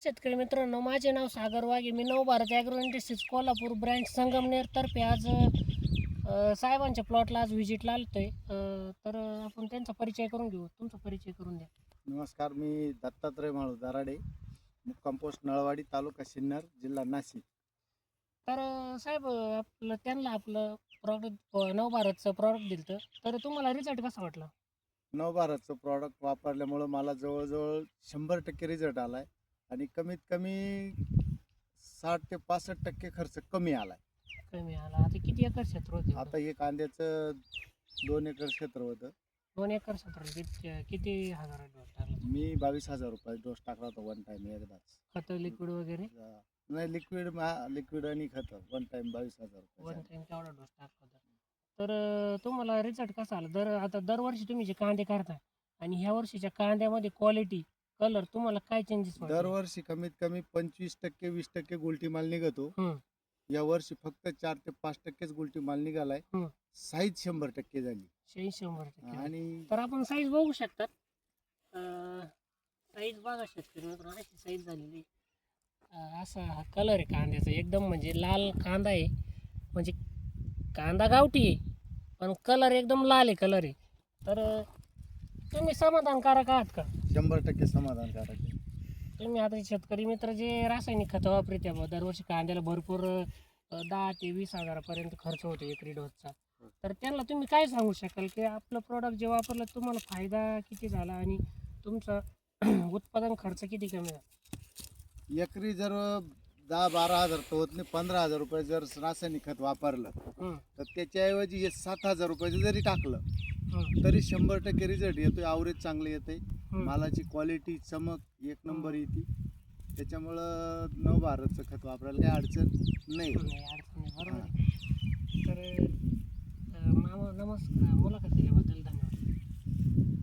शेतकरी मित्रांनो, माझे नाव सागर वाघे. मी Navbharat agro industries Kolhapur branch Sangamner तर्फे आज साहेबांच्या प्लॉटला आज व्हिजिटला आलतोय. तर आपण त्यांचा परिचय करून घेऊ. तुमचा परिचय करून द्या. नमस्कार, मी दत्तात्रय माळू दराडे, मुक्काम पोस्ट नळवाडी, तालुका सिन्नर, जिल्हा नाशिक. तर साहेब, आपलं त्यांना आपलं प्रॉडक्ट नवभारतचं प्रॉडक्ट दिलं, तर तुम्हाला रिझल्ट कसा वाटला? नवभारतचं प्रॉडक्ट वापरल्यामुळं मला जवळजवळ 100% रिझल्ट आला आहे आणि कमीत कमी 60 ते 65% खर्च कमी आला आहे. कमी आला. आता किती एकर क्षेत्र होते? आता हे कांद्याचं 2 एकर क्षेत्र होतं. 2 एकर क्षेत्र. किती हजार डोस टाकला? मी 22,000 रुपये डोस टाकला होता वन टाईम एकदाच. खतं लिक्विड वगैरे नाही, लिक्विड आणि खतं वन टाईम 22,000 वन रुपये. टाइम तेवढा डोस टाकला होता. तर तुम्हाला रिझल्ट कसा आला? आता दरवर्षी तुम्ही जे कांदे करताय आणि ह्या वर्षीच्या कांद्यामध्ये क्वालिटी, कलर तुम्हाला काय चेंजेस वाटले? दरवर्षी कमीत कमी 25% 20% गुलटी माल निघतो. हं. या वर्षी फक्त 4 ते 5%च गुलटी माल निघालाय. हं. साईज 100% झाली 100% आणि तर आपण साईज बघू शकतात. साईज बघा शेतकरी मित्रांनो, अशी साईज झालेली आहे. असा हा कलर आहे कांद्याचा, एकदम म्हणजे लाल कांदा आहे. म्हणजे कांदा गावठी आहे पण कलर एकदम लाल आहे, कलर आहे. तर तुम्ही समाधानकारक आहात का? 100% समाधानकारक आहे. तुम्ही आता शेतकरी मित्र जे रासायनिक खतं वापरते बा, दरवर्षी कांद्याला भरपूर 10 ते 20 हजारापर्यंत खर्च होतो एकरी डोसचा. तर त्यांना तुम्ही काय सांगू शकाल की आपलं प्रोडक्ट जे वापरलं तुम्हाला फायदा किती झाला आणि तुमचं उत्पादन खर्च किती कमी झाला? एकरी जर 10-12 हजार तर होत नाही, 15,000 रुपये जर रासायनिक खत वापरलं हं, तर त्याच्याऐवजी हे 7,000 रुपयाचं जरी टाकलं हं, तरी 100% रिझल्ट येतोय. ॲव्हरेज चांगलं येते. हं. मालाची क्वालिटी, चमक एक नंबर येते. त्याच्यामुळं नवभारतचं खत वापरायला काही अडचण नाही. नाही, अडचण नाही, बरोबर आहे. तर मामा, नमस्कार. मुलाखत दिल्याबद्दल